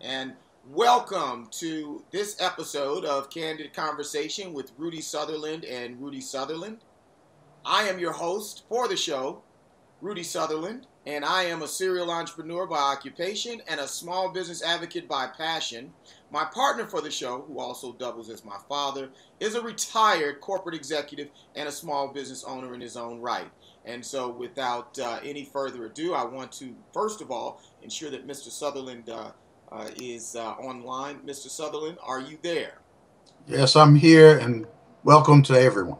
and welcome to this episode of Candid Conversation with Rudy Sutherland and Rudy Sutherland. I am your host for the show, Rudy Sutherland, and I am a serial entrepreneur by occupation and a small business advocate by passion. My partner for the show, who also doubles as my father, is a retired corporate executive and a small business owner in his own right. And so without any further ado, I want to, first of all, ensure that Mr. Sutherland is online. Mr. Sutherland, are you there? Yes, I'm here, and welcome to everyone.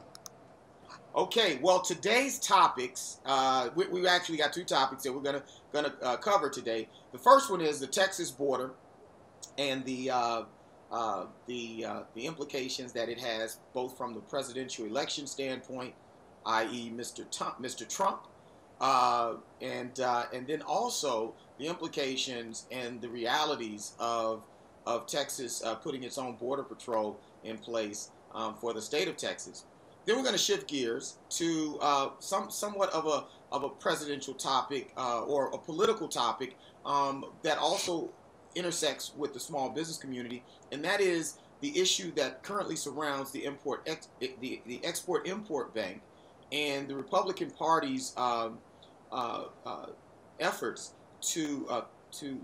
Okay, well, today's topics, we actually got two topics that we're gonna cover today. The first one is the Texas border and the implications that it has, both from the presidential election standpoint, i.e., Mr. Trump, and then also the implications and the realities of Texas putting its own border patrol in place for the state of Texas. Then we're going to shift gears to somewhat of a presidential topic or a political topic that also intersects with the small business community, and that is the issue that currently surrounds the Export-Import Bank and the Republican Party's efforts to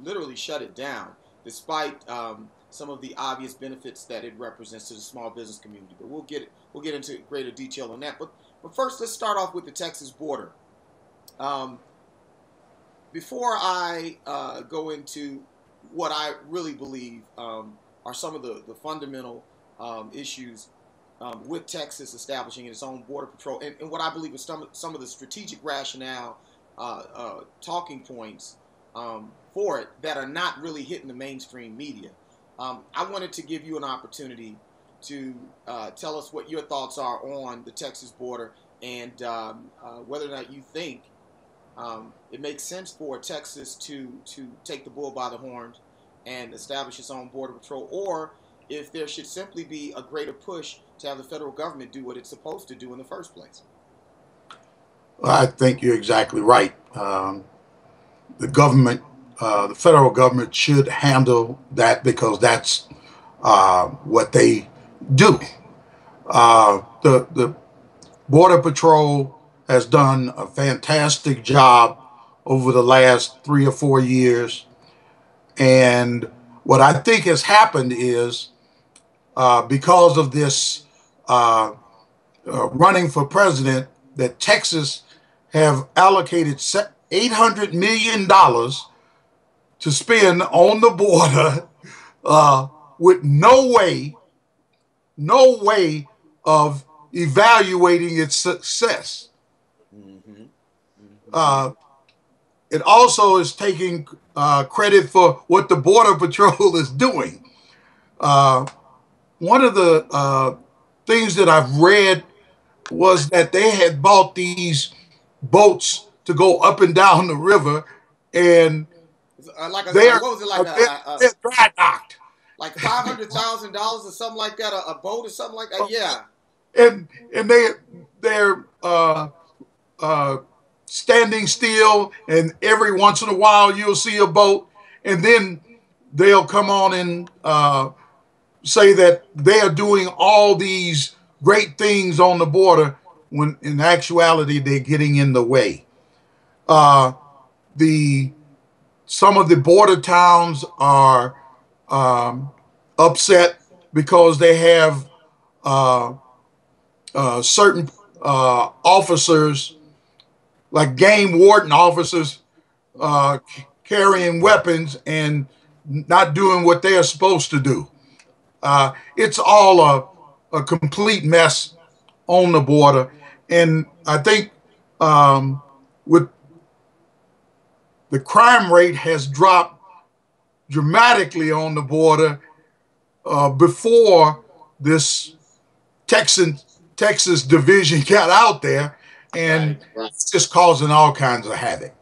literally shut it down, despite some of the obvious benefits that it represents to the small business community. But we'll get into greater detail on that. But first, let's start off with the Texas border. Before I go into what I really believe are some of the fundamental issues with Texas establishing its own border patrol, and what I believe is some of the strategic rationale talking points for it that are not really hitting the mainstream media. I wanted to give you an opportunity to tell us what your thoughts are on the Texas border and whether or not you think it makes sense for Texas to take the bull by the horns and establish its own border patrol, or if there should simply be a greater push to have the federal government do what it's supposed to do in the first place. Well, I think you're exactly right. The government, the federal government, should handle that because that's what they do. The Border Patrol has done a fantastic job over the last 3 or 4 years. And what I think has happened is because of this running for president, that Texas have allocated $800 million to spend on the border with no way of evaluating its success. Mm-hmm. Uh, it also is taking credit for what the Border Patrol is doing. One of the things that I've read was that they had bought these boats to go up and down the river, and they're, what was it like they're dry docked. like $500,000 or something like that, a boat or something like that? Yeah. And they're standing still, and every once in a while you'll see a boat, and then they'll come on and say that they are doing all these great things on the border when in actuality they're getting in the way. The Some of the border towns are upset because they have certain officers, like game warden officers, carrying weapons and not doing what they are supposed to do. It's all a complete mess on the border. And I think with the crime rate has dropped dramatically on the border before this Texas division got out there, and Right. it's just causing all kinds of havoc.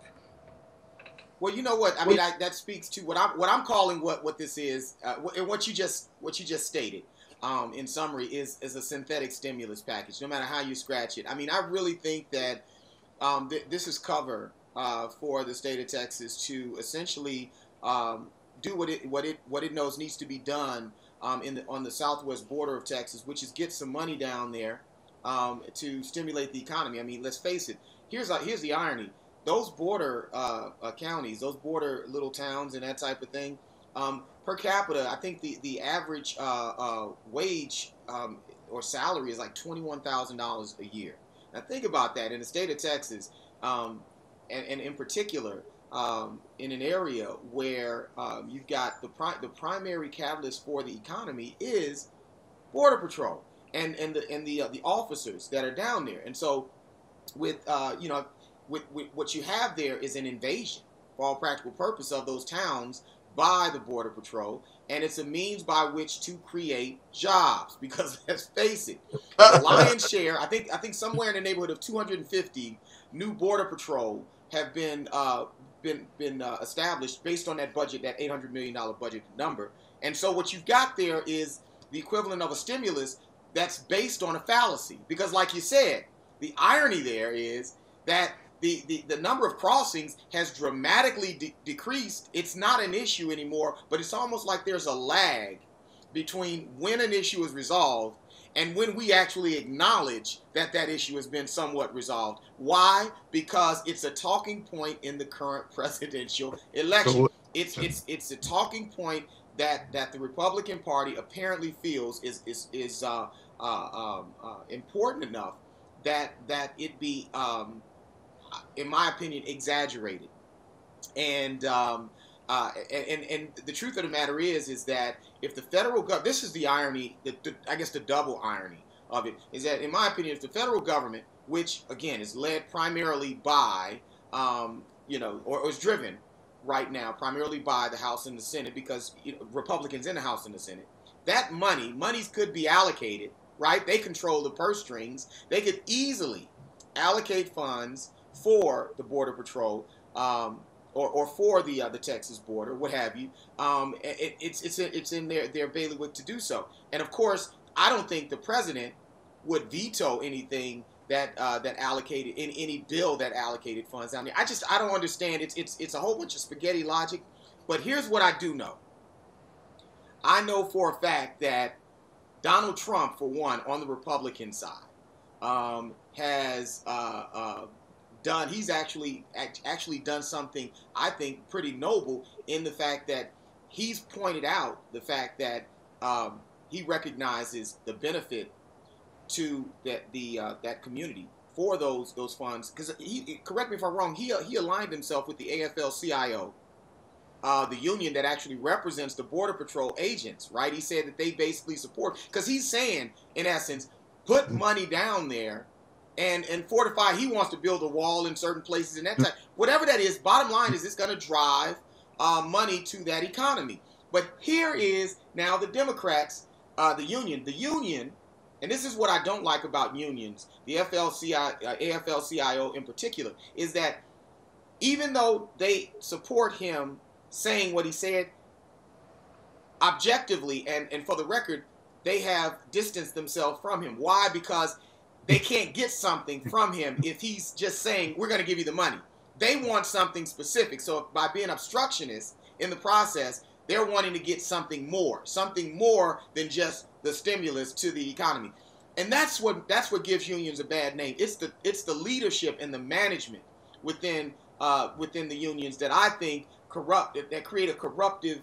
Well, you know what? I mean, that speaks to what I'm calling what this is, and what you just stated. In summary, is a synthetic stimulus package. No matter how you scratch it, I mean, I really think that this is cover for the state of Texas to essentially do what it knows needs to be done on the southwest border of Texas, which is get some money down there to stimulate the economy. I mean, let's face it. Here's the irony: those border counties, those border little towns, and that type of thing. Per capita, I think the average wage or salary is like $21,000 a year. Now think about that in the state of Texas, and in particular in an area where you've got the primary catalyst for the economy is Border Patrol and the officers that are down there. And so with with what you have there is an invasion for all practical purpose of those towns by the Border Patrol, and it's a means by which to create jobs. Because let's face it, the lion's share, I think somewhere in the neighborhood of 250 new Border Patrol have been established based on that budget, that $800 million budget number. And so what you've got there is the equivalent of a stimulus that's based on a fallacy. Because like you said, the irony there is that the number of crossings has dramatically decreased. It's not an issue anymore, but it's almost like there's a lag between when an issue is resolved and when we actually acknowledge that that issue has been somewhat resolved. Why? Because it's a talking point in the current presidential election. It's a talking point that the Republican Party apparently feels is important enough that it be in my opinion, exaggerated. And the truth of the matter is that if the federal government, this is the irony, I guess the double irony of it, is that in my opinion, if the federal government, which again is led primarily by, or is driven right now primarily by the House and the Senate, because Republicans in the House and the Senate, that monies could be allocated, right? They control the purse strings. They could easily allocate funds for the Border Patrol, or for the Texas border, what have you. It's in their bailiwick to do so. And of course, I don't think the president would veto anything that allocated in any bill that allocated funds down there. I don't understand. It's a whole bunch of spaghetti logic. But here's what I do know. I know for a fact that Donald Trump, for one, on the Republican side, has he's actually done something I think pretty noble, in the fact that he's pointed out the fact that he recognizes the benefit to that community for those funds. Because correct me if I'm wrong, he aligned himself with the AFL-CIO, the union that actually represents the Border Patrol agents, right? He said that they basically support, because he's saying, in essence, put money down there and fortify. He wants to build a wall in certain places and that type. Whatever that is, bottom line is it's going to drive money to that economy. But here is now the Democrats, the union, and this is what I don't like about unions, the AFL-CIO in particular, is that even though they support him saying what he said, objectively and for the record, they have distanced themselves from him. Why? Because they can't get something from him if he's just saying, we're going to give you the money. They want something specific. So by being obstructionists in the process, they're wanting to get something more than just the stimulus to the economy. And that's what gives unions a bad name. It's the leadership and the management within the unions that I think that create a corruptive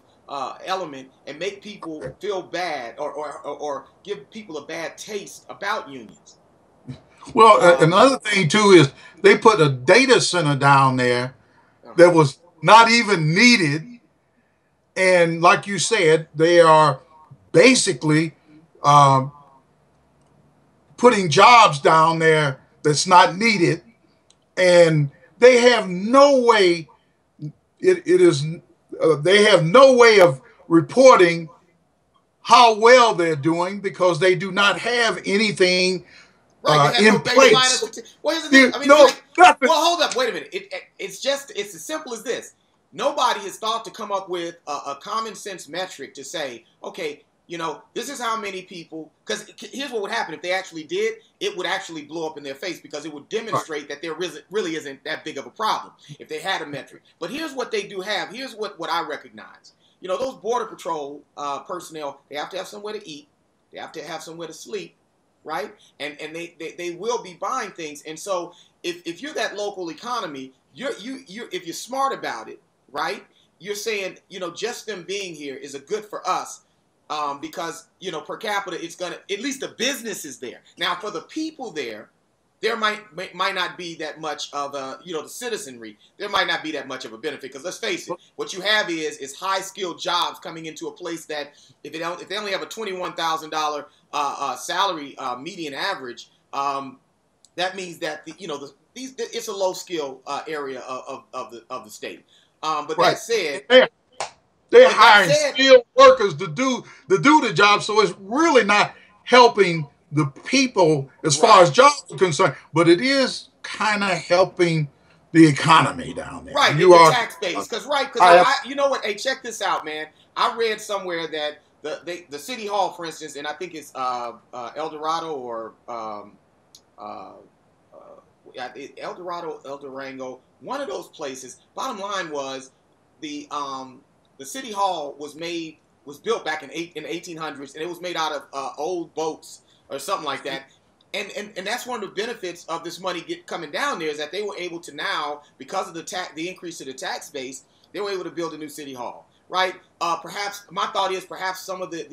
element and make people feel bad or give people a bad taste about unions. Well, another thing too is they put a data center down there that was not even needed, and like you said, they are basically putting jobs down there that's not needed, and they have no way. They have no way of reporting how well they're doing, because they do not have anything in place. Well, here's the thing. I mean, well, hold up, wait a minute. It's as simple as this. Nobody has thought to come up with a common sense metric to say, okay, this is how many people. Because here's what would happen if they actually did. It would actually blow up in their face, because it would demonstrate that there really isn't that big of a problem if they had a metric. But here's what they do have. Here's what I recognize. those Border Patrol personnel, they have to have somewhere to eat. They have to have somewhere to sleep, right? And they will be buying things. And so if you're that local economy, if you're smart about it, right? You're saying, just them being here is a good for us. Because, per capita, it's going to, at least the business is there. Now, for the people there might not be that much of a, the citizenry, there might not be that much of a benefit. Because let's face it, what you have is high-skilled jobs coming into a place that if they only have a $21,000 salary median average, that means that, it's a low-skill area of the state. But Right. that said... They're hiring skilled workers to do the job, so it's really not helping the people as far as jobs are concerned. But it is kind of helping the economy down there. Right, the tax base. Because you know what? Hey, check this out, man. I read somewhere that the city hall, for instance, and I think it's El Dorado or El Dorado, El Durango, one of those places. Bottom line was the city hall was built back in the 1800s, and it was made out of old boats or something like that. And that's one of the benefits of this money coming down there, is that they were able to now, because of the increase to the tax base, they were able to build a new city hall, right? Perhaps my thought is some of the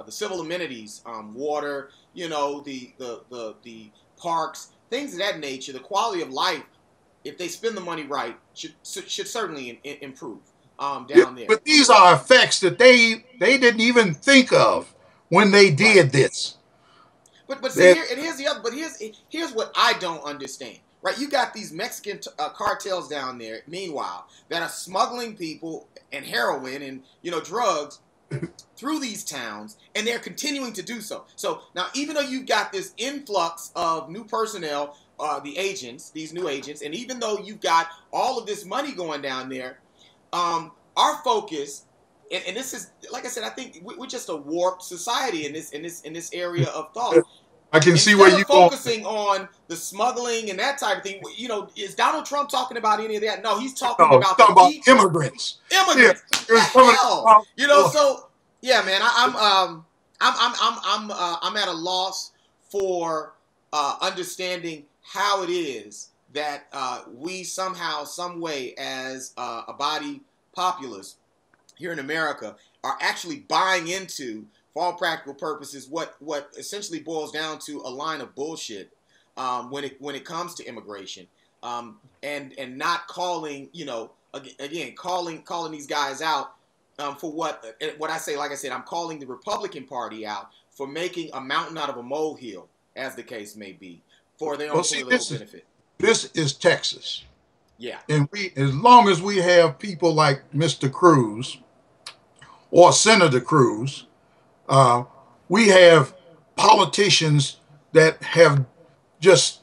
civil amenities, water, the parks, things of that nature, the quality of life, if they spend the money right, should certainly improve down there. But these are effects that they didn't even think of when they did this. But see, here's the other. But here's what I don't understand. Right, you got these Mexican cartels down there, meanwhile, that are smuggling people and heroin and drugs through these towns, and they're continuing to do so. So now, even though you've got this influx of new personnel, these new agents, and even though you've got all of this money going down there, our focus, and this is, like I said, I think we're just a warped society in this area of thought. I can see where you're focusing on the smuggling and that type of thing. Is Donald Trump talking about any of that? No, he's talking about immigrants. Immigrants. Yeah. Hell. So yeah, man, I'm at a loss for understanding how it is that we somehow, some way, as a body populace here in America, are actually buying into, for all practical purposes, what essentially boils down to a line of bullshit when it comes to immigration, and not calling, calling these guys out for what I say. Like I said, I'm calling the Republican Party out for making a mountain out of a molehill, as the case may be, for their own political benefit. This is Texas. Yeah. And as long as we have people like Mr. Cruz or Senator Cruz, we have politicians that have just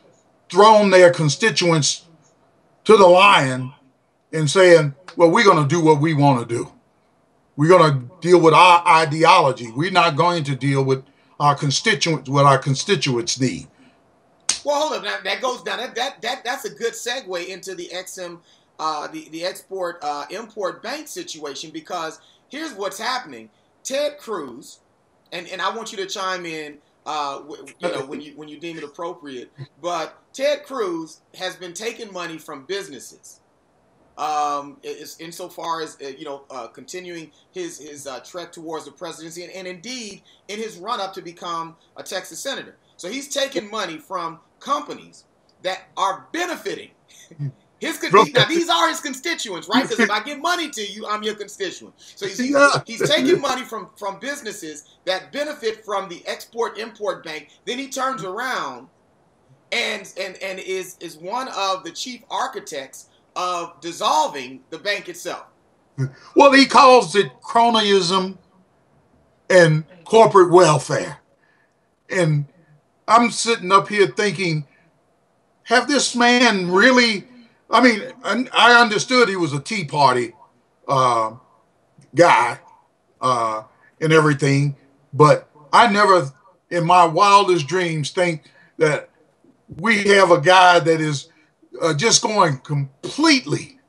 thrown their constituents to the lion and saying, well, we're going to do what we want to do. We're going to deal with our ideology. We're not going to deal with our constituents, what our constituents need. Well, hold up. Now, that goes down. That's a good segue into the the export import bank situation, because here's what's happening. Ted Cruz, and I want you to chime in, when you deem it appropriate. But Ted Cruz has been taking money from businesses, insofar as continuing his trek towards the presidency, and indeed in his run up to become a Texas senator. So he's taking money from companies that are benefiting his. Now these are his constituents, right? Because if I give money to you, I'm your constituent. So he's taking money from businesses that benefit from the export-import bank. Then he turns around and is one of the chief architects of dissolving the bank itself. Well, he calls it cronyism and corporate welfare. And I'm sitting up here thinking, have this man really, I mean, I understood he was a Tea Party guy and everything, but I never in my wildest dreams think that we have a guy that is just going completely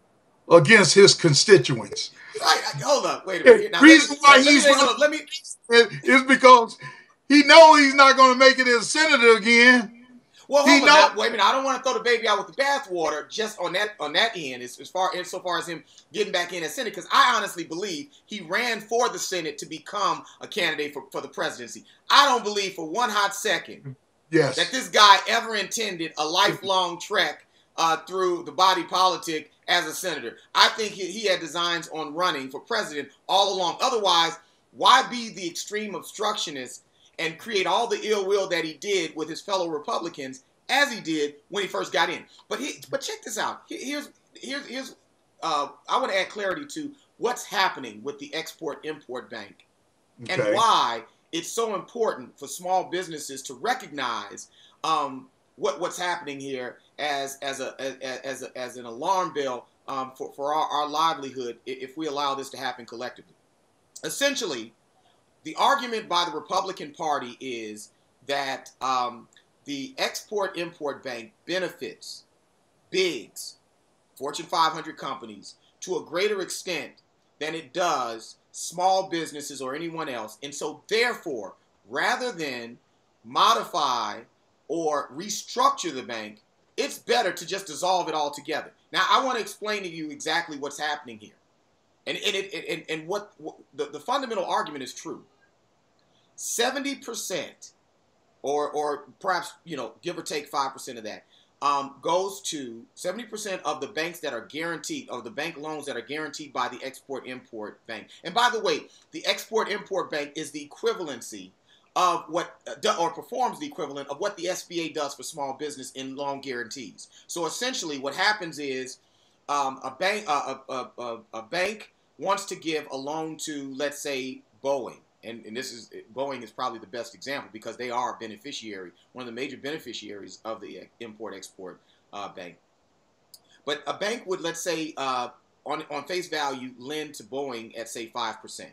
against his constituents. Right. Hold up. Wait a The minute. Now reason why he's let me. is because he knows he's not going to make it as senator again. Well, He hold on. knows. Now, wait a minute. I don't want to throw the baby out with the bathwater just on that end, as so far as him getting back in as Senate, because I honestly believe he ran for the Senate to become a candidate for the presidency. I don't believe for one hot second that this guy ever intended a lifelong trek through the body politic as a senator. I think he had designs on running for president all along. Otherwise, why be the extreme obstructionist and create all the ill will that he did with his fellow Republicans as he did when he first got in? But check this out. Here's I want to add clarity to what's happening with the Export-Import Bank and why it's so important for small businesses to recognize what's happening here as an alarm bell for our livelihood if we allow this to happen collectively. Essentially, the argument by the Republican Party is that the Export-Import Bank benefits bigs, Fortune 500 companies, to a greater extent than it does small businesses or anyone else. And so, therefore, rather than modify or restructure the bank, it's better to just dissolve it altogether. Now, I want to explain to you exactly what's happening here. And what the fundamental argument is true. 70%, or perhaps, give or take 5% of that, goes to 70% of the banks that are guaranteed, of the bank loans that are guaranteed by the Export-Import Bank. And by the way, the Export-Import Bank is the equivalency of what, or performs the equivalent of what the SBA does for small business in loan guarantees. So essentially what happens is a bank wants to give a loan to, let's say, Boeing. And Boeing is probably the best example because they are a beneficiary, one of the major beneficiaries of the Import-Export Bank. But a bank would, let's say, on face value, lend to Boeing at, say, 5%.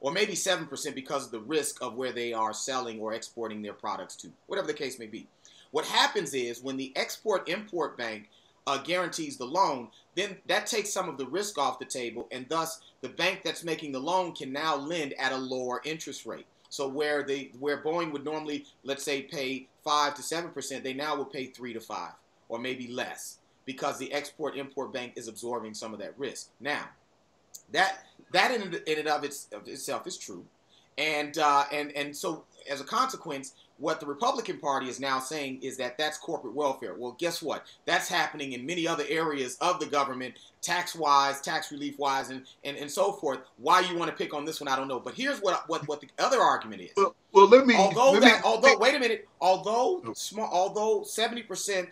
Or maybe 7% because of the risk of where they are selling or exporting their products to, whatever the case may be. What happens is when the Export-Import Bank guarantees the loan, then that takes some of the risk off the table, and thus the bank that's making the loan can now lend at a lower interest rate. So where Boeing would normally, let's say, pay 5 to 7%, they now will pay 3 to 5, or maybe less, because the Export-Import Bank is absorbing some of that risk. Now, that in and of itself is true, and so as a consequence, what the Republican Party is now saying is that that's corporate welfare. Well, guess what? That's happening in many other areas of the government, tax-wise, tax relief-wise, and so forth. Why you want to pick on this one, I don't know. But here's what the other argument is. Well, let me. Wait a minute. Although 70%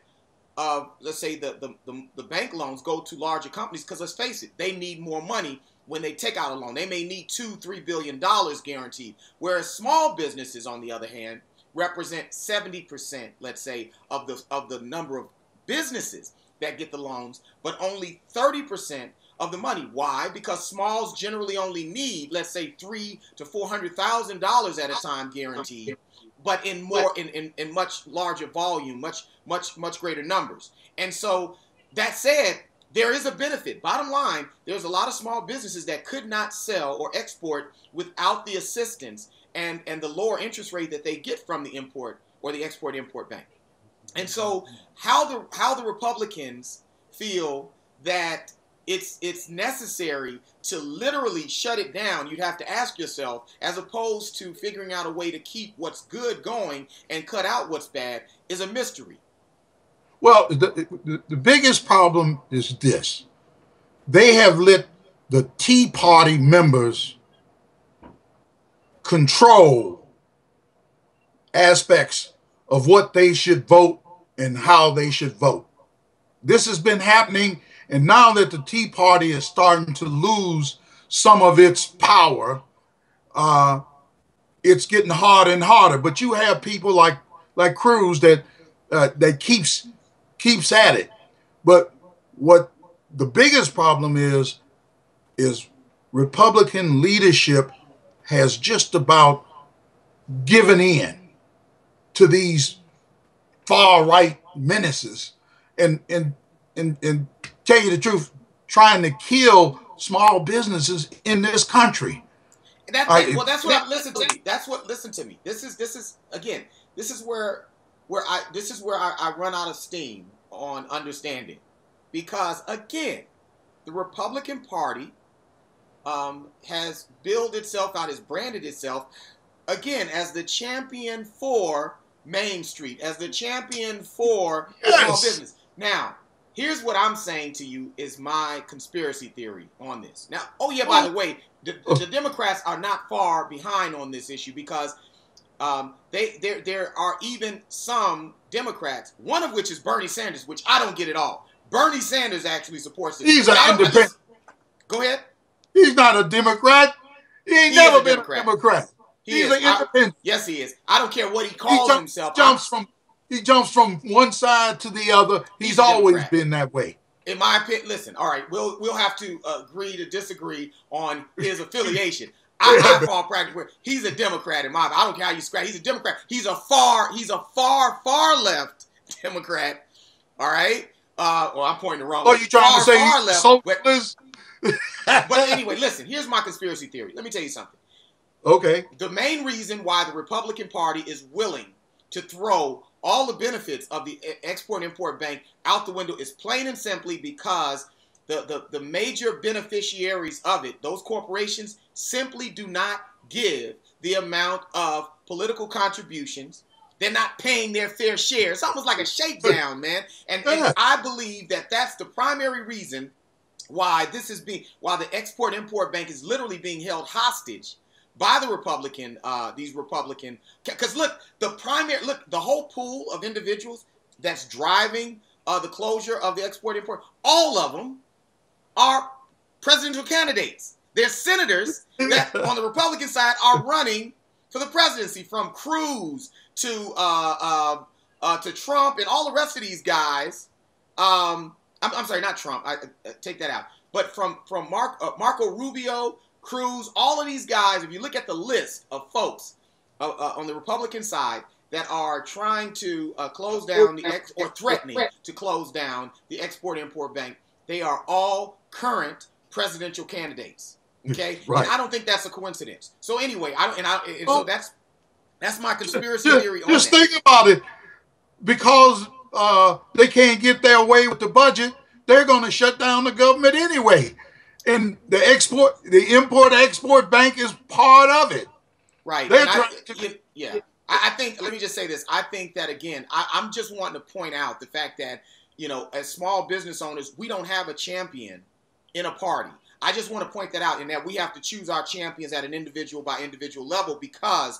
of, let's say, the bank loans go to larger companies, because let's face it, they need more money when they take out a loan. They may need $2-3 billion guaranteed, whereas small businesses, on the other hand, represent 70%, let's say, of the number of businesses that get the loans, but only 30% of the money. Why? Because smalls generally only need, let's say, $300,000 to $400,000 at a time guaranteed, but in much larger volume, much greater numbers. And so that said, there is a benefit. Bottom line, there's a lot of small businesses that could not sell or export without the assistance and the lower interest rate that they get from the import or the Export-Import Bank. And so how the Republicans feel that it's necessary to literally shut it down, you'd have to ask yourself, as opposed to figuring out a way to keep what's good going and cut out what's bad, is a mystery. Well, the biggest problem is this. They have let the Tea Party members control aspects of what they should vote and how they should vote. This has been happening, and now that the Tea Party is starting to lose some of its power, it's getting harder and harder. But you have people like Cruz that keeps at it. But what the biggest problem is Republican leadership has just about given in to these far right menaces. And tell you the truth, trying to kill small businesses in this country. Well, that's what listen to me. Listen to me. This is again. This is where I run out of steam on understanding, because again, the Republican Party has billed itself out, has branded itself again as the champion for Main Street, as the champion for small business. Now, here's what I'm saying to you is my conspiracy theory on this. Now, by the way, the Democrats are not far behind on this issue, because there are even some Democrats, one of which is Bernie Sanders, which I don't get at all. Bernie Sanders actually supports this. He's an independent. Go ahead. He's not a Democrat. He ain't never been a Democrat. He's an independent. Yes, he is. I don't care what he calls himself. He jumps from one side to the other. He's always been that way. In my opinion, listen. All right, we'll have to agree to disagree on his affiliation. I fall practically. He's a Democrat in my opinion. I don't care how you scratch. He's a Democrat. He's a far left Democrat. All right. Well, I'm pointing the wrong way. Oh, you trying to say far left? socialist? But anyway, listen. Here's my conspiracy theory. Let me tell you something. Okay. The main reason why the Republican Party is willing to throw all the benefits of the Export-Import Bank out the window is plain and simply because the major beneficiaries of it, those corporations, simply do not give the amount of political contributions. They're not paying their fair share. It's almost like a shakedown, man. And I believe that that's the primary reason why why the Export-Import Bank is literally being held hostage by the because the whole pool of individuals that's driving the closure of the Export-Import, all of them are presidential candidates. They're senators that on the Republican side are running for the presidency, from Cruz to Trump and all the rest of these guys. I'm sorry, not Trump. I take that out. But from Marco Rubio, Cruz, all of these guys, if you look at the list of folks on the Republican side that are trying to close down or threatening to close down the Export-Import Bank, they are all current presidential candidates. Okay, right. And I don't think that's a coincidence. So anyway, so that's my conspiracy theory. Just think about it, because they can't get their way with the budget. They're going to shut down the government anyway. And the Import-Export Bank is part of it. Right. I think, let me just say this. I think that, again, I'm just wanting to point out the fact that, as small business owners, we don't have a champion in a party. I just want to point that out, and that we have to choose our champions at an individual by individual level, because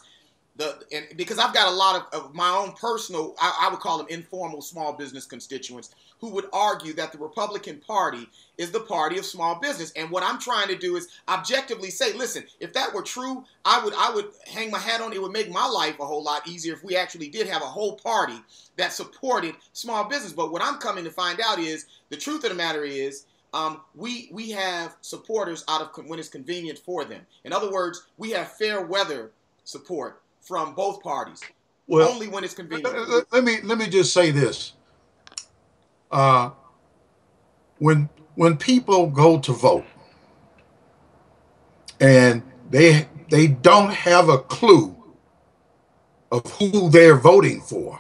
I've got a lot of my own personal, I would call them informal small business constituents, who would argue that the Republican Party is the party of small business. And what I'm trying to do is objectively say, listen, if that were true, I would hang my hat on. It would make my life a whole lot easier if we actually did have a whole party that supported small business. But what I'm coming to find out is, the truth of the matter is, we have supporters out of when it's convenient for them. In other words, we have fair weather support from both parties, only when it's convenient. Let me just say this: when people go to vote and they don't have a clue of who they're voting for,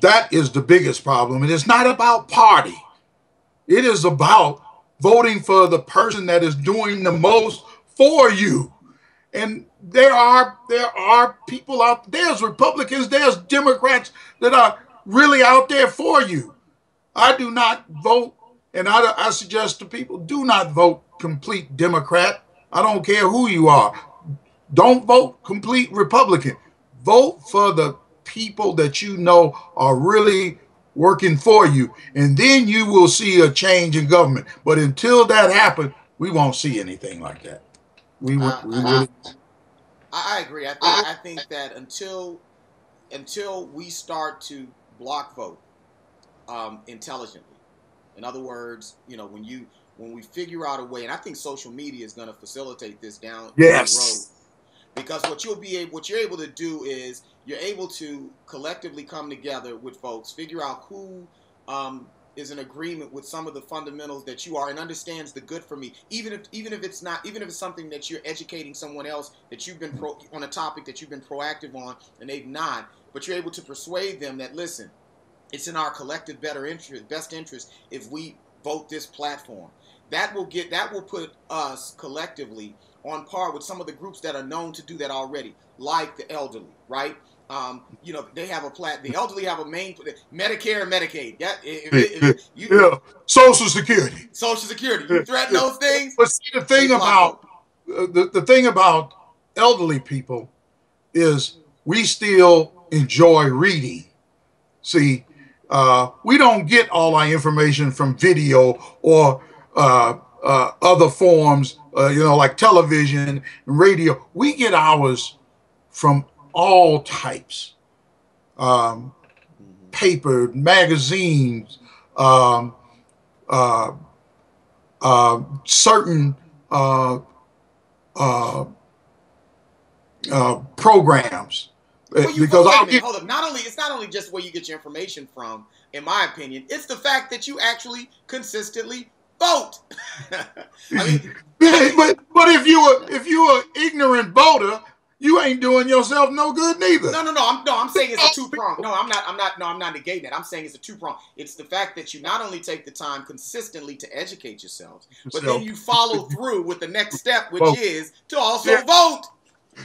that is the biggest problem. And it's not about party. It is about voting for the person that is doing the most for you. And there are people out there, there's Republicans, there's Democrats that are really out there for you. I do not vote, and I suggest to people, do not vote complete Democrat. I don't care who you are. Don't vote complete Republican. Vote for the people that you know are really working for you, and then you will see a change in government. But until that happens, we won't see anything like that. I agree. I think that until we start to block vote intelligently, in other words, when we figure out a way, and I think social media is going to facilitate this down the road, because what you're able to do is you're able to collectively come together with folks, figure out who is in agreement with some of the fundamentals that you are and understands the good for me, even if it's not, even if it's something that you're educating someone else that you've been on a topic that you've been proactive on and they've not, but you're able to persuade them that, listen, it's in our collective best interest if we vote this platform. That will put us collectively on par with some of the groups that are known to do that already, like the elderly, right? They have the elderly have a main Medicare and Medicaid. Yeah, Social Security. Social Security. You threaten those things. But see, the thing about elderly people is we still enjoy reading. See, we don't get all our information from video or other forms, like television and radio. We get ours from all types, paper, magazines, certain programs. Because hold up. It's not only just where you get your information from, in my opinion. It's the fact that you actually consistently vote. but if you're an ignorant voter, you ain't doing yourself no good neither. No. I'm saying it's a two-prong. No, I'm not negating that. I'm saying it's a two-prong. It's the fact that you not only take the time consistently to educate yourselves, but then you follow through with the next step, which is to also vote.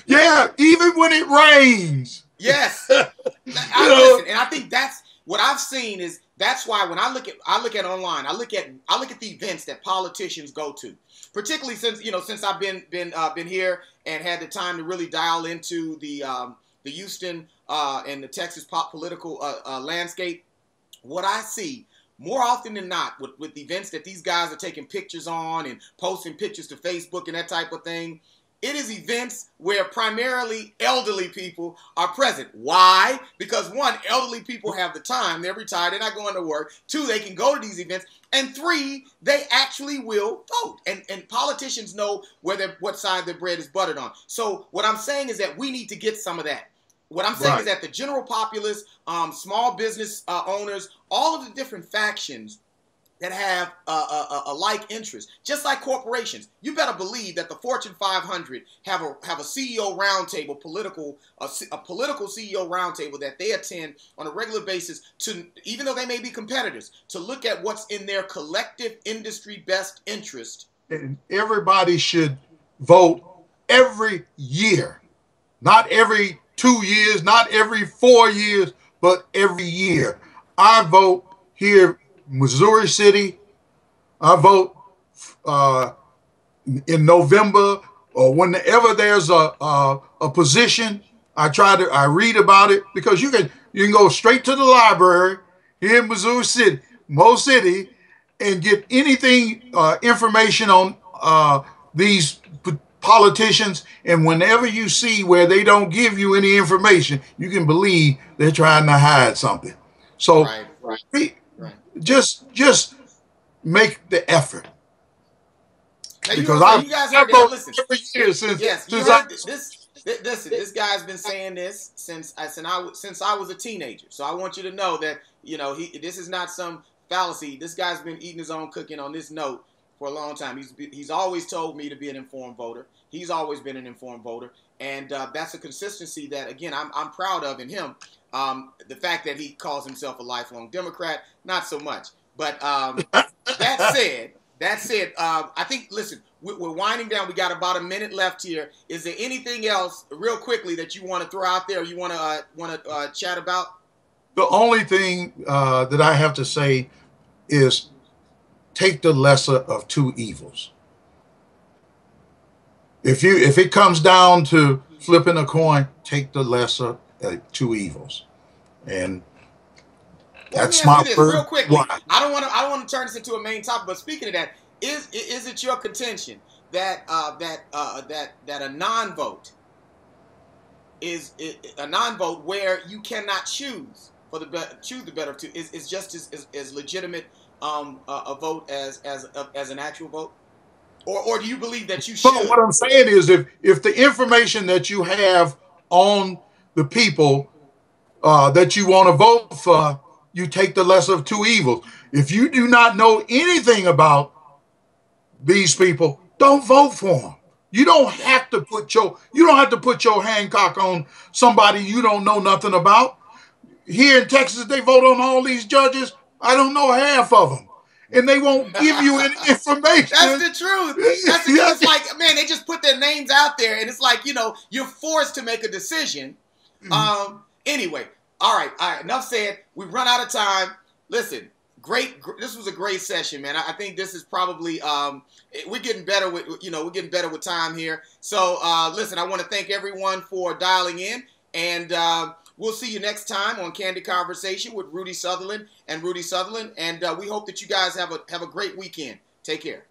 Yeah, even when it rains. Yes. Listen, and I think that's what I've seen is that's why when I look at online, I look at the events that politicians go to, particularly since I've been here and had the time to really dial into the Houston and the Texas political landscape. What I see more often than not with events that these guys are taking pictures on and posting pictures to Facebook and that type of thing, it is events where primarily elderly people are present. Why? Because one, elderly people have the time. They're retired. They're not going to work. Two, they can go to these events. And three, they actually will vote. And politicians know what side their bread is buttered on. So what I'm saying is that we need to get some of that. What I'm saying is that the general populace, small business owners, all of the different factions that have a like interest, just like corporations. You better believe that the Fortune 500 have a CEO roundtable, a political CEO roundtable that they attend on a regular basis to, even though they may be competitors, to look at what's in their collective industry best interest. And everybody should vote every year, not every 2 years, not every 4 years, but every year. I vote here Missouri City. I vote in November or whenever there's a position. I read about it because you can go straight to the library here in Missouri City, Mo City, and get anything information on these politicians. And whenever you see where they don't give you any information, you can believe they're trying to hide something. So just make the effort. Now, because you guys heard that. Listen, every year since this guy's been saying this since I was a teenager. So I want you to know that this is not some fallacy. This guy's been eating his own cooking on this note for a long time. He's always told me to be an informed voter. He's always been an informed voter, and that's a consistency that, again, I'm proud of in him. The fact that he calls himself a lifelong Democrat, not so much. But that said, I think, listen, we're winding down. We got about a minute left here. Is there anything else, real quickly, that you want to throw out there or you want to chat about? The only thing that I have to say is take the lesser of two evils. If it comes down to flipping a coin, take the lesser of two evils. And that's my first. Real quickly, I don't want to turn this into a main topic, but speaking of that, is it your contention that a non-vote is a non-vote where you cannot choose the better of two is just as legitimate a vote as an actual vote? Or do you believe that you should? So what I'm saying is if the information that you have on the people that you want to vote for you take the lesser of two evils. If you do not know anything about these people, don't vote for them. You don't have to put your Hancock on somebody you don't know nothing about. Here in Texas, they vote on all these judges. I don't know half of them, and they won't give you any information. That's the truth. That's the truth. It's like, man, they just put their names out there, and it's like, you're forced to make a decision. Anyway, all right. Enough said. We've run out of time. Listen, this was a great session, man. I think this is probably we're getting better with time here. So listen, I want to thank everyone for dialing in, and we'll see you next time on Kandid Konversation with Rudy Sutherland and we hope that you guys have a great weekend. Take care.